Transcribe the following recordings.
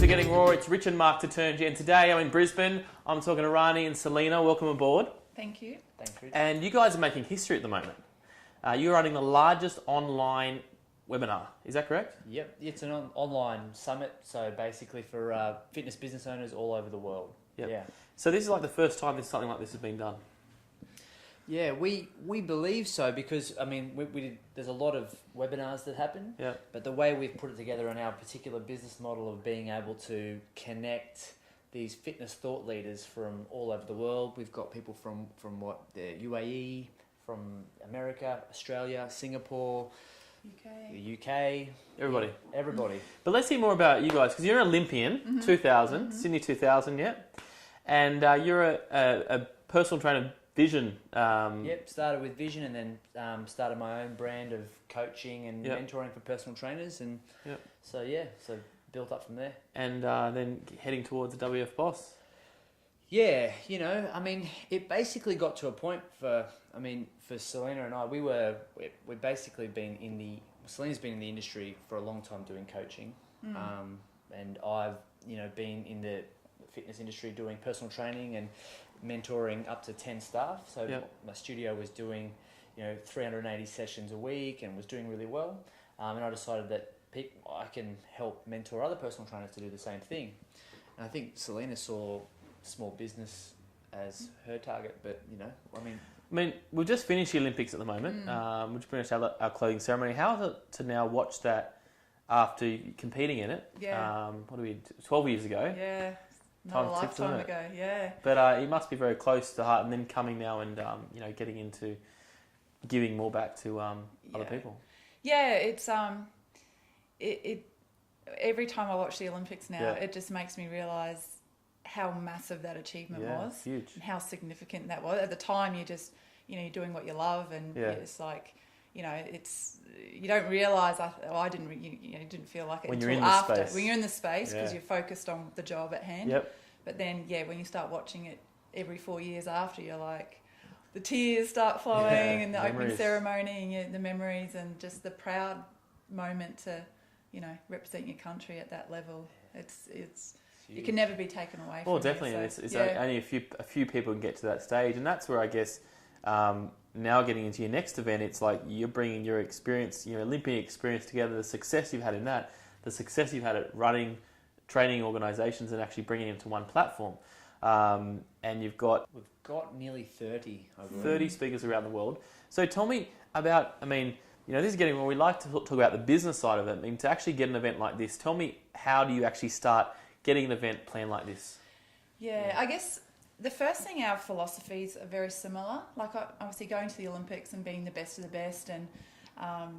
Getting Raw. It's Rich and Mark to turn G, and today I'm in Brisbane. I'm talking to Rana and Selina. Welcome aboard. Thank you. Thanks, Rich. And you guys are making history at the moment. You're running the largest online webinar. Is that correct? Yep, it's an online summit, so basically for fitness business owners all over the world. Yep. Yeah. So this is like the first time something like this has been done. Yeah, we believe so because, I mean, there's a lot of webinars that happen, Yeah. but the way we've put it together in our particular business model of being able to connect these fitness thought leaders from all over the world. We've got people from the UAE, from America, Australia, Singapore, the UK. Everybody. But let's hear more about you guys, because you're an Olympian, 2000, Sydney 2000, yeah? And you're a personal trainer, Vision. Yep, started with Vision and then started my own brand of coaching and mentoring for personal trainers. And so built up from there. And then heading towards the WF Boss. Yeah, I mean, it basically got to a point for Selina and I, we've basically Selina's been in the industry for a long time doing coaching. And I've, been in the fitness industry doing personal training and mentoring up to 10 staff. So my studio was doing, 380 sessions a week and was doing really well. And I decided that I can help mentor other personal trainers to do the same thing. And I think Selina saw small business as her target, but I mean, we've just finished the Olympics at the moment. We've just finished our clothing ceremony. How is it to now watch that after competing in it? Yeah. 12 years ago? Yeah. Not a lifetime ago, yeah. But it must be very close to heart, and then coming now and getting into giving more back to other people. Yeah, it's it every time I watch the Olympics now, it just makes me realise how massive that achievement was. Huge. And how significant that was. At the time, you just you're doing what you love, and it's like it's you don't realise. I didn't didn't feel like it when until you're in after the space. when you're in the space because you're focused on the job at hand. Yep. But then when you start watching it every 4 years after, you're like the tears start flowing and the opening ceremony and the memories and just the proud moment to represent your country at that level. It's it can never be taken away. Well, from definitely, you, it's only a few people can get to that stage, and that's where I guess now getting into your next event, it's like you're bringing your experience, your Olympian experience together, the success you've had in that, the success you've had at running training organisations and actually bringing them to one platform. And we've got nearly 30, I believe. 30 speakers around the world. So tell me about, this is getting where we like to talk about the business side of it. I mean, to actually get an event like this, tell me, how do you actually start getting an event planned like this? Yeah, I guess the first thing, our philosophies are very similar. Like obviously going to the Olympics and being the best of the best and I've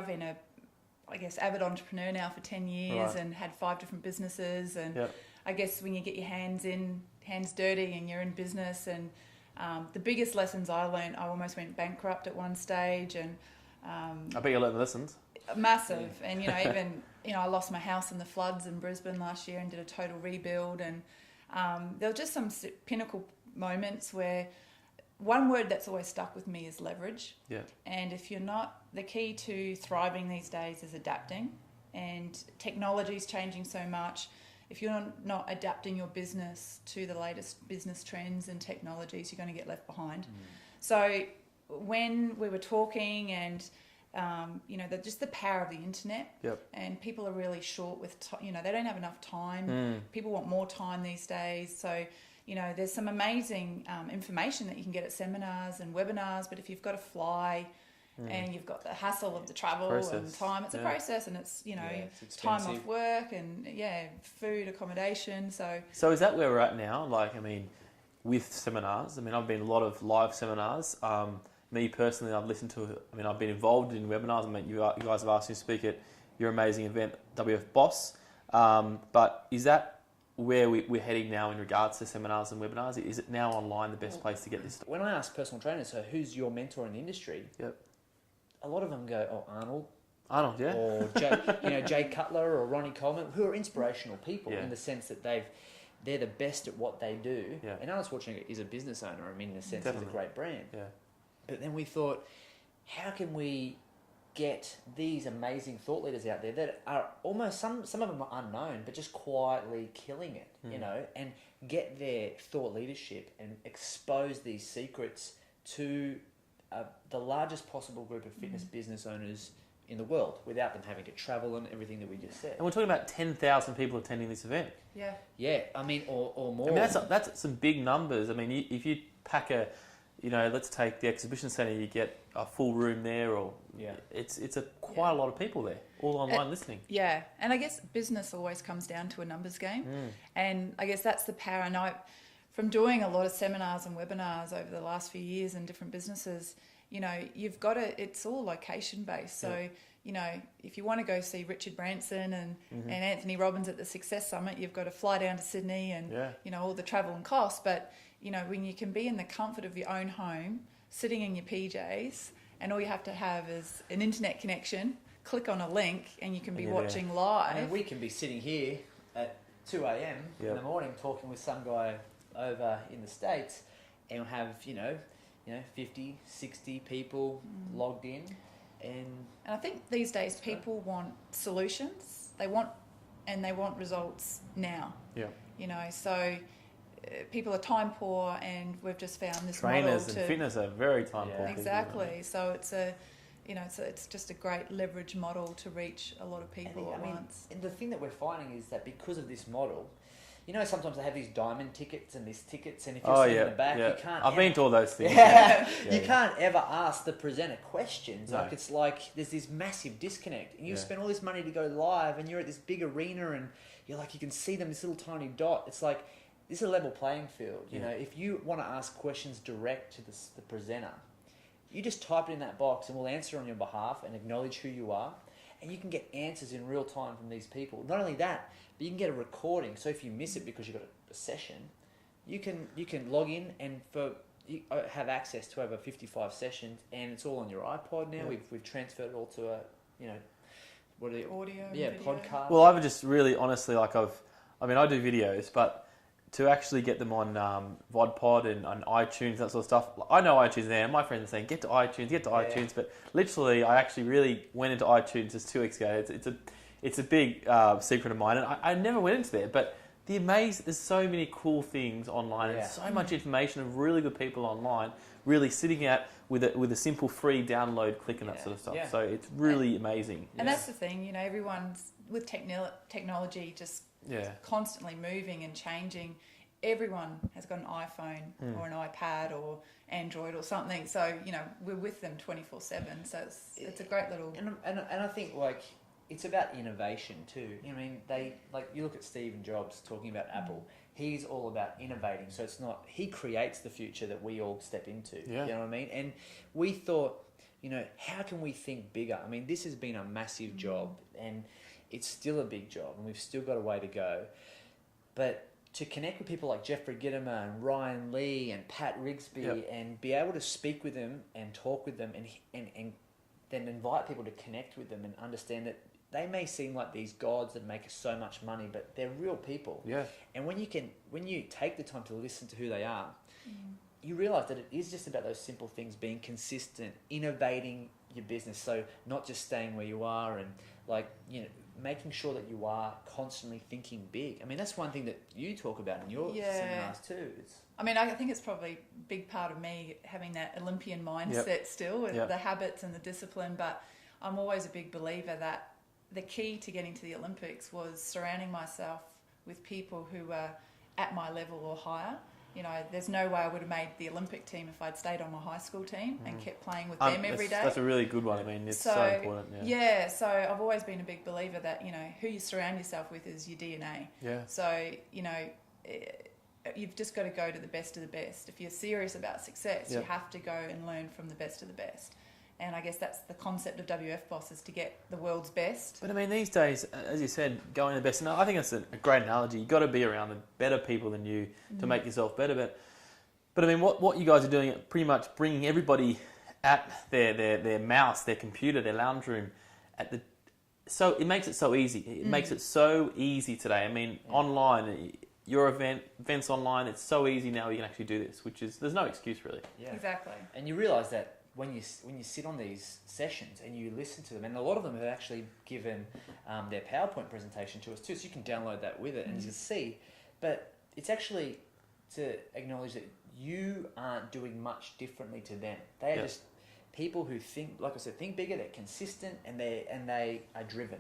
been a avid entrepreneur now for 10 years and had 5 different businesses. And I guess when you get your hands dirty and you're in business, and the biggest lessons I learned, I almost went bankrupt at one stage. And I bet you learned lessons. Massive. And, even, I lost my house in the floods in Brisbane last year and did a total rebuild. And there were just some pinnacle moments where one word that's always stuck with me is leverage. Yeah. And if you're not, the key to thriving these days is adapting. And technology is changing so much. If you're not adapting your business to the latest business trends and technologies, you're going to get left behind. So when we were talking and just the power of the internet, and people are really short with they don't have enough time. People want more time these days. So there's some amazing information that you can get at seminars and webinars, but if you've got to fly and you've got the hassle of the travel and time, it's a process, and it's it's time off work and food, accommodation. So is that where we're at now? With seminars, I've been to a lot of live seminars. Me personally, I've listened to. I've been involved in webinars. You guys have asked me to speak at your amazing event, WF Boss. But is that where we're heading now in regards to seminars and webinars? Is it now online the best place to get this? When I ask personal trainers, so who's your mentor in the industry? A lot of them go, Arnold, yeah. Or Jay Cutler or Ronnie Coleman, who are inspirational people in the sense that they're the best at what they do. Yeah. And Arnold Schwarzenegger is a business owner. In the sense he's a great brand. Yeah. But then we thought, how can we get these amazing thought leaders out there that are almost, some of them are unknown, but just quietly killing it, you know, and get their thought leadership and expose these secrets to the largest possible group of fitness business owners in the world without them having to travel and everything that we just said. And we're talking about 10,000 people attending this event. Yeah. Yeah, I mean, or more. I mean, that's some big numbers. I mean, if you pack a, you know, let's take the exhibition centre, you get a full room there, or it's quite a lot of people there, all online listening. Yeah, and I guess business always comes down to a numbers game, and I guess that's the power. And from doing a lot of seminars and webinars over the last few years in different businesses, you know, you've got to, it's all location based. So, you know, if you want to go see Richard Branson and Anthony Robbins at the Success Summit, you've got to fly down to Sydney and, you know, all the travel and costs. But, you know, when you can be in the comfort of your own home, sitting in your PJs, and all you have to have is an internet connection, click on a link, and you can be watching live. I mean, we can be sitting here at 2 a.m. in the morning talking with some guy over in the States, and have, you know, 50, 60 people logged in. And I think these days people want solutions. They want results now. Yeah. You know, so people are time poor, and we've just found this trainers model and fitness are very time poor. Exactly. People, so it's it's just a great leverage model to reach a lot of people at once. And the thing that we're finding is that because of this model, you know, sometimes they have these diamond tickets and these tickets, and if you're sitting in the back, you can't. I've been to all those things. You can't ever ask the presenter questions. No. Like, it's like there's this massive disconnect, and you spend all this money to go live, and you're at this big arena, and you're like, you can see them, this little tiny dot. It's like, this is a level playing field. You know, if you want to ask questions direct to the presenter, you just type it in that box, and we'll answer on your behalf and acknowledge who you are. And you can get answers in real time from these people. Not only that, but you can get a recording. So if you miss it because you've got a session, you can log in and you have access to over 55 sessions, and it's all on your iPod now. We've transferred it all to a, you know, audio, video. Podcast. Well, I've just really honestly I do videos, but to actually get them on VodPod and on iTunes, that sort of stuff. I know iTunes now. My friends are saying, get to iTunes. But literally, I actually really went into iTunes just 2 weeks ago. It's a big secret of mine, and I never went into there. But there's so many cool things online, and so much information of really good people online, really sitting out with a simple free download click and that sort of stuff. So it's really amazing. And that's the thing, you know, everyone's with technology just constantly moving and changing. Everyone has got an iPhone or an iPad or Android or something, so you know we're with them 24/7. So it's a great little and I think like it's about innovation too. I mean, you look at Steve Jobs talking about Apple. He's all about innovating. So it's not he creates the future that we all step into. You know what I mean? And we thought, you know, how can we think bigger? I mean, this has been a massive job, and it's still a big job, and we've still got a way to go. But to connect with people like Jeffrey Gitomer and Ryan Lee and Pat Rigsby and be able to speak with them and talk with them and then invite people to connect with them and understand that they may seem like these gods that make us so much money, but they're real people. Yeah. And when you take the time to listen to who they are, you realise that it is just about those simple things, being consistent, innovating your business. So not just staying where you are and like, you know, making sure that you are constantly thinking big. I mean, that's one thing that you talk about in your seminars too. I think it's probably a big part of me having that Olympian mindset still, with the habits and the discipline. But I'm always a big believer that the key to getting to the Olympics was surrounding myself with people who were at my level or higher. You know, there's no way I would have made the Olympic team if I'd stayed on my high school team and kept playing with them every day. That's a really good one. I mean, it's so important. Yeah, so I've always been a big believer that, you know, who you surround yourself with is your DNA. Yeah. So, you know, you've just got to go to the best of the best. If you're serious about success, you have to go and learn from the best of the best. And I guess that's the concept of WF Boss, is to get the world's best. But I mean, these days, as you said, going the best. And I think that's a great analogy. You've got to be around the better people than you to make yourself better. But I mean, what you guys are doing, pretty much bringing everybody at their mouse, their computer, their lounge room, so it makes it so easy. It makes it so easy today. I mean, online, your events online, it's so easy now. You can actually do this, there's no excuse really. Yeah. Exactly. And you realise that when you sit on these sessions and you listen to them, and a lot of them have actually given their PowerPoint presentation to us too, so you can download that with it and you see. But it's actually to acknowledge that you aren't doing much differently to them. They are just people who think, like I said, think bigger. They're consistent and they are driven.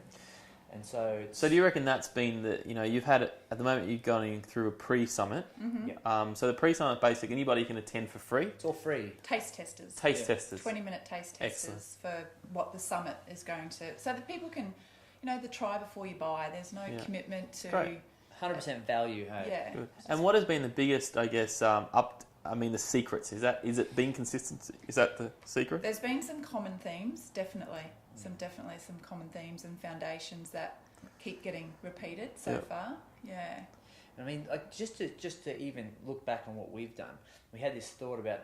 And so, do you reckon that's been you've had it at the moment? You're going through a pre-summit. Mm-hmm. So the pre-summit, basically, anybody can attend for free. It's all free. Taste testers. Testers. 20-minute taste testers. Excellent. For what the summit is going to. So that people can, the try before you buy. There's no commitment to. Great. 100% value. Hey. Yeah. Good. And what has been the biggest, I guess, the secrets? Is it being consistent? Is that the secret? There's been some common themes, definitely. Some common themes and foundations that keep getting repeated so far. Yeah. I mean, like just to even look back on what we've done, we had this thought about,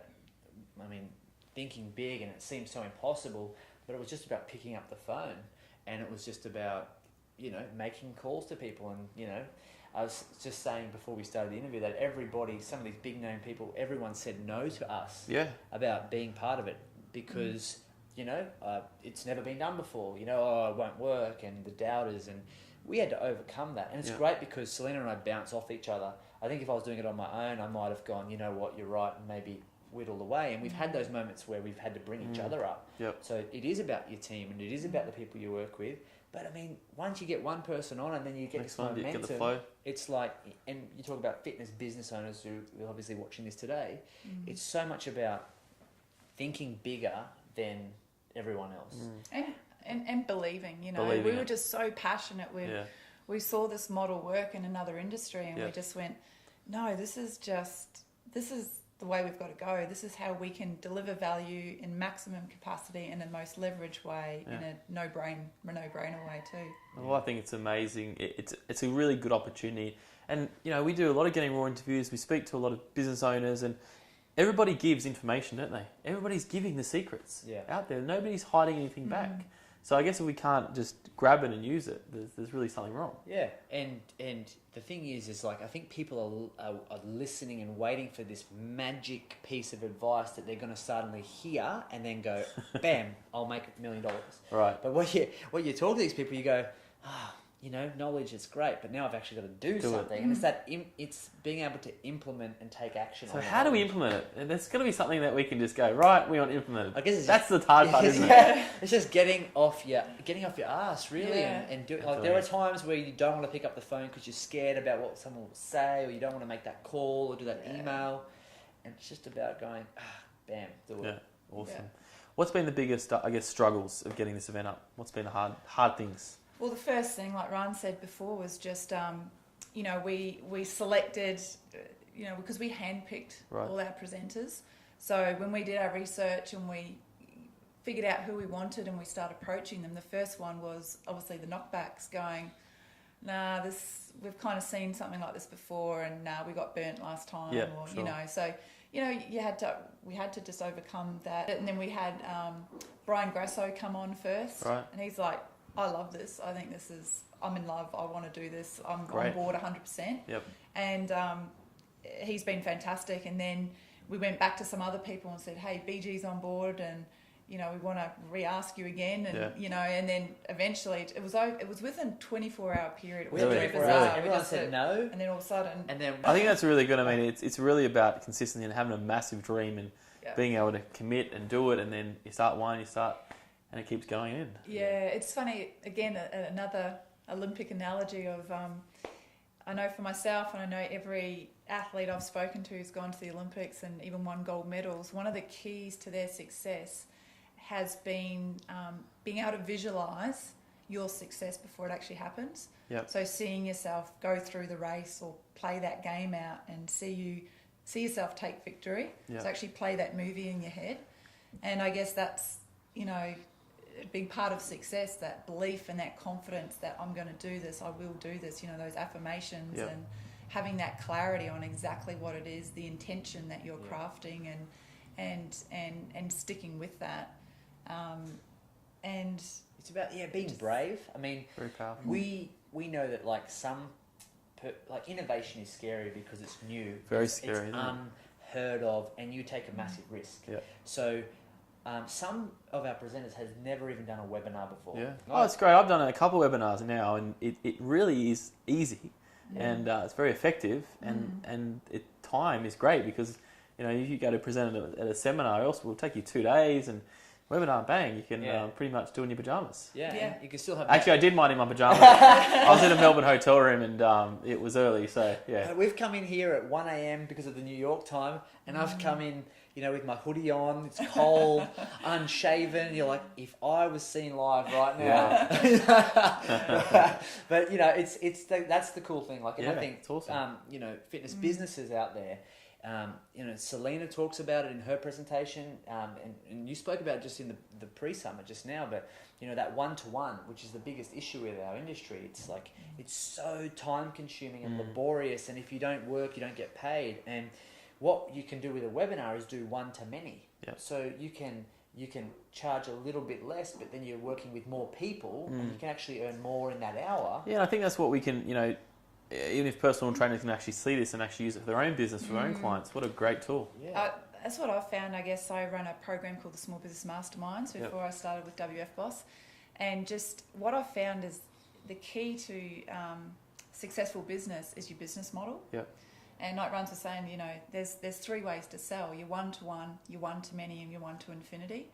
thinking big, and it seemed so impossible, but it was just about picking up the phone, and it was just about, making calls to people, and I was just saying before we started the interview that some of these big name people, everyone said no to us about being part of it because. It's never been done before. It won't work, and the doubters, and we had to overcome that. And it's great because Selina and I bounce off each other. I think if I was doing it on my own, I might have gone, you know what, you're right, and maybe whittled away. And we've had those moments where we've had to bring each other up. Yep. So it is about your team, and it is about the people you work with. But once you get one person on, and then you get this momentum, get the flow. It's like, and you talk about fitness business owners who are obviously watching this today. It's so much about thinking bigger than everyone else. And believing, we were just so passionate. We saw this model work in another industry, and we just went, no, this is the way we've got to go. This is how we can deliver value in maximum capacity in the most leveraged way, in a no-brainer way too. Well, I think it's amazing. It's a really good opportunity. And, we do a lot of Getting Raw interviews. We speak to a lot of business owners, and everybody gives information, don't they? Everybody's giving the secrets out there. Nobody's hiding anything back. So I guess if we can't just grab it and use it, there's really something wrong. Yeah, and the thing is like, I think people are listening and waiting for this magic piece of advice that they're going to suddenly hear and then go, bam, I'll make $1 million. Right. But when you talk to these people, you go, knowledge is great, but now I've actually got to do something. And it's being able to implement and take action. So how do we implement it? And there's got to be something that we can just go, right, we want to implement it. I guess that's the hard part, isn't it? It's just getting off your ass, really, and doing. Like, there are times where you don't want to pick up the phone because you're scared about what someone will say, or you don't want to make that call or do that email, and it's just about going, bam, do it. Yeah, awesome. Yeah. What's been the biggest, struggles of getting this event up? What's been the hard things? Well, the first thing, like Ryan said before, was just, we selected, because we handpicked all our presenters. So when we did our research and we figured out who we wanted and we started approaching them, the first one was obviously the knockbacks going, we've kind of seen something like this before, and we got burnt last time, so we had to just overcome that. And then we had Brian Grasso come on first, and he's like, I love this. I think I'm in love. I want to do this. I'm on board 100%. Yep. And he's been fantastic. And then we went back to some other people and said, hey, BG's on board, and, we want to re-ask you again. And, and then eventually it was within a 24-hour period. It was really? very bizarre. Everyone said no. And then all of a sudden... I think that's really good. I mean, it's really about consistency and having a massive dream and being able to commit and do it. And then you start one, and it keeps going in. Yeah, it's funny, again, another Olympic analogy of, I know for myself, and I know every athlete I've spoken to who's gone to the Olympics and even won gold medals, one of the keys to their success has been being able to visualise your success before it actually happens. Yep. So seeing yourself go through the race or play that game out and see yourself take victory. Yep. So actually play that movie in your head. And I guess that's, a big part of success, that belief and that confidence that I'm going to do this, I will do this, those affirmations and having that clarity on exactly what it is, the intention that you're crafting and sticking with that. And it's about being brave. I mean, very powerful. We know that innovation is scary because it's new. Very it's scary. It's unheard of, and you take a massive risk. Yeah. So some of our presenters has never even done a webinar before. Yeah. Right? Oh, it's great. I've done a couple of webinars now, and it really is easy, and it's very effective, and time is great because if you go to present at a seminar, it will take you 2 days, and webinar, bang, you can pretty much do in your pajamas. Yeah, Yeah. you can still have. Actually, I did mine in my pajamas. I was in a Melbourne hotel room, and it was early, so yeah. We've come in here at 1 a.m. because of the New York time, and I've come in, with my hoodie on. It's cold, unshaven. You're like, if I was seen live right now. But that's the cool thing. Like, and I think it's awesome. fitness businesses out there. Selina talks about it in her presentation, and you spoke about it just in the pre-summit just now, but that one-to-one, which is the biggest issue with our industry. It's like, it's so time-consuming and laborious, and if you don't work, you don't get paid. And what you can do with a webinar is do one-to-many. Yep. So you can charge a little bit less, but then you're working with more people, and you can actually earn more in that hour. Yeah, I think that's what we can, even if personal trainers can actually see this and actually use it for their own business, for their own clients, what a great tool. Yeah. That's what I've found. I guess I run a program called the Small Business Masterminds before I started with WF Boss, and just what I've found is the key to successful business is your business model. Yep. And like Rans was saying, there's 3 ways to sell: your one-to-one, your one-to-many, and your one-to-infinity.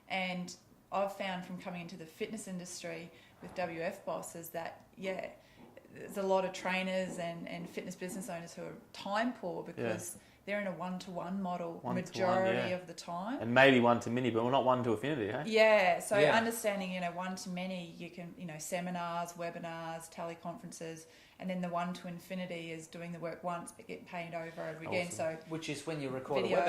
And I've found from coming into the fitness industry with WF Boss is that there's a lot of trainers and fitness business owners who are time poor because they're in a one-to-one model majority of the time. And maybe one-to-many, but we're not one-to-affinity, eh? Yeah, so understanding, one-to-many, you can, seminars, webinars, teleconferences, and then the one-to-infinity is doing the work once but getting paid over and over again. So, which is when you record videos.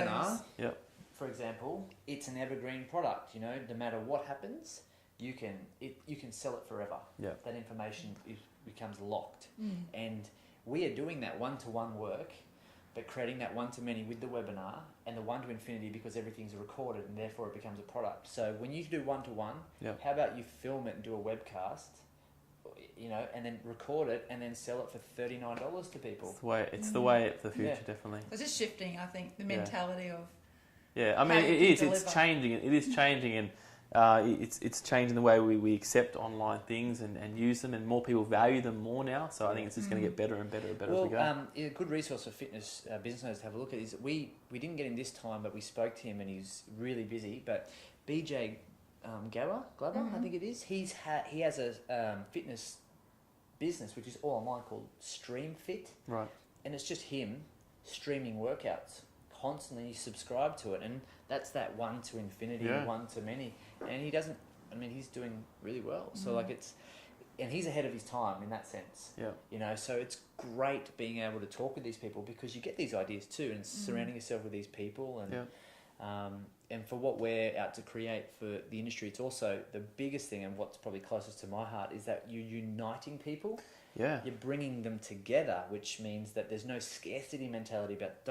a webinar, for example, it's an evergreen product. No matter what happens, you can sell it forever. Yeah. That information becomes locked. And we are doing that one-to-one work, but creating that one-to-many with the webinar and the one-to-infinity because everything's recorded and therefore it becomes a product. So when you do one-to-one, how about you film it and do a webcast, and then record it and then sell it for $39 to people? It's the way of the future, definitely. It's just shifting, I think, the mentality of... Yeah, I mean, it is. It's changing. It is changing, and it's changing the way we accept online things and use them, and more people value them more now. So I think it's just going to get better and better and better as we go. A good resource for fitness business owners to have a look at is we didn't get him this time, but we spoke to him and he's really busy. But BJ Glover, I think it is. He has a fitness business which is all online called Stream Fit, right? And it's just him streaming workouts constantly. You subscribe to it, and that's that one-to-infinity, one-to-many. And he's doing really well. So and he's ahead of his time in that sense. Yeah. So it's great being able to talk with these people because you get these ideas too, and surrounding yourself with these people, and for what we're out to create for the industry, it's also the biggest thing, and what's probably closest to my heart is that you're uniting people. Yeah. You're bringing them together, which means that there's no scarcity mentality about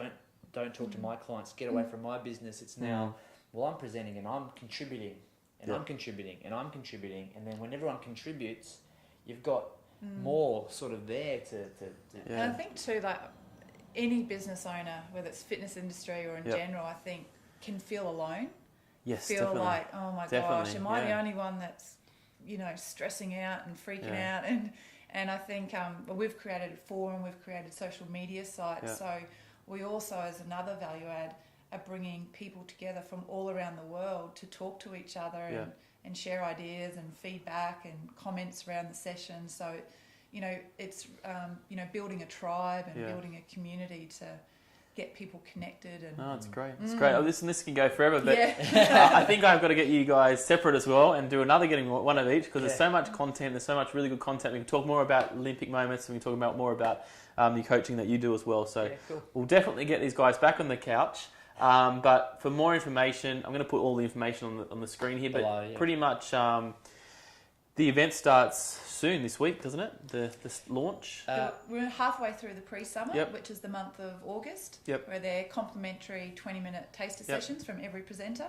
don't talk to my clients, get away from my business. It's now, I'm presenting and I'm contributing. And I'm contributing, and I'm contributing, and then when everyone contributes, you've got more sort of there to. And I think too, like any business owner, whether it's fitness industry or in general, I think can feel alone. Yes, feel definitely. like, oh my gosh, am I the only one that's stressing out and freaking out? And I think we've created a forum, we've created social media sites, so we also, as another value add, are bringing people together from all around the world to talk to each other and share ideas and feedback and comments around the session. So, it's building a tribe and building a community to get people connected. And it's great. It's great. Oh, this can go forever, but I think I've got to get you guys separate as well and do another getting one of each because there's so much content. There's so much really good content. We can talk more about Olympic moments and we can talk about more about the coaching that you do as well. So we'll definitely get these guys back on the couch. But for more information, I'm going to put all the information on the screen here. But pretty much the event starts soon this week, doesn't it? The launch. We're halfway through the pre-summit, which is the month of August, where they're complimentary 20-minute taster sessions from every presenter.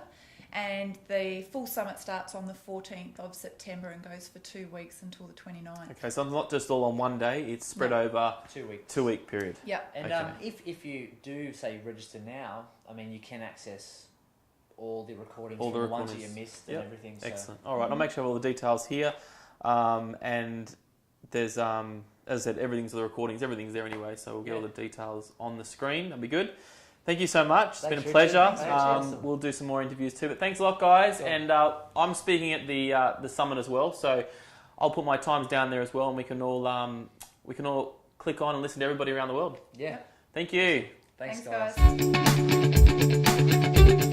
And the full summit starts on the 14th of September and goes for 2 weeks until the 29th. Okay, so it's not just all on one day, it's spread over 2 weeks. 2 week period. Yeah. And if you do, say, register now, I mean, you can access all the recordings, All the from the ones that you recordings. missed and Yep. everything. So. Excellent. All right, I'll make sure I have all the details here. And there's, as I said, everything's the recordings, everything's there anyway, so we'll get all the details on the screen. That'll be good. Thank you so much. It's been a pleasure. Awesome. We'll do some more interviews too. But thanks a lot, guys. Cool. And I'm speaking at the summit as well, so I'll put my times down there as well, and we can all click on and listen to everybody around the world. Yeah. Thank you. Thanks Thanks guys. guys.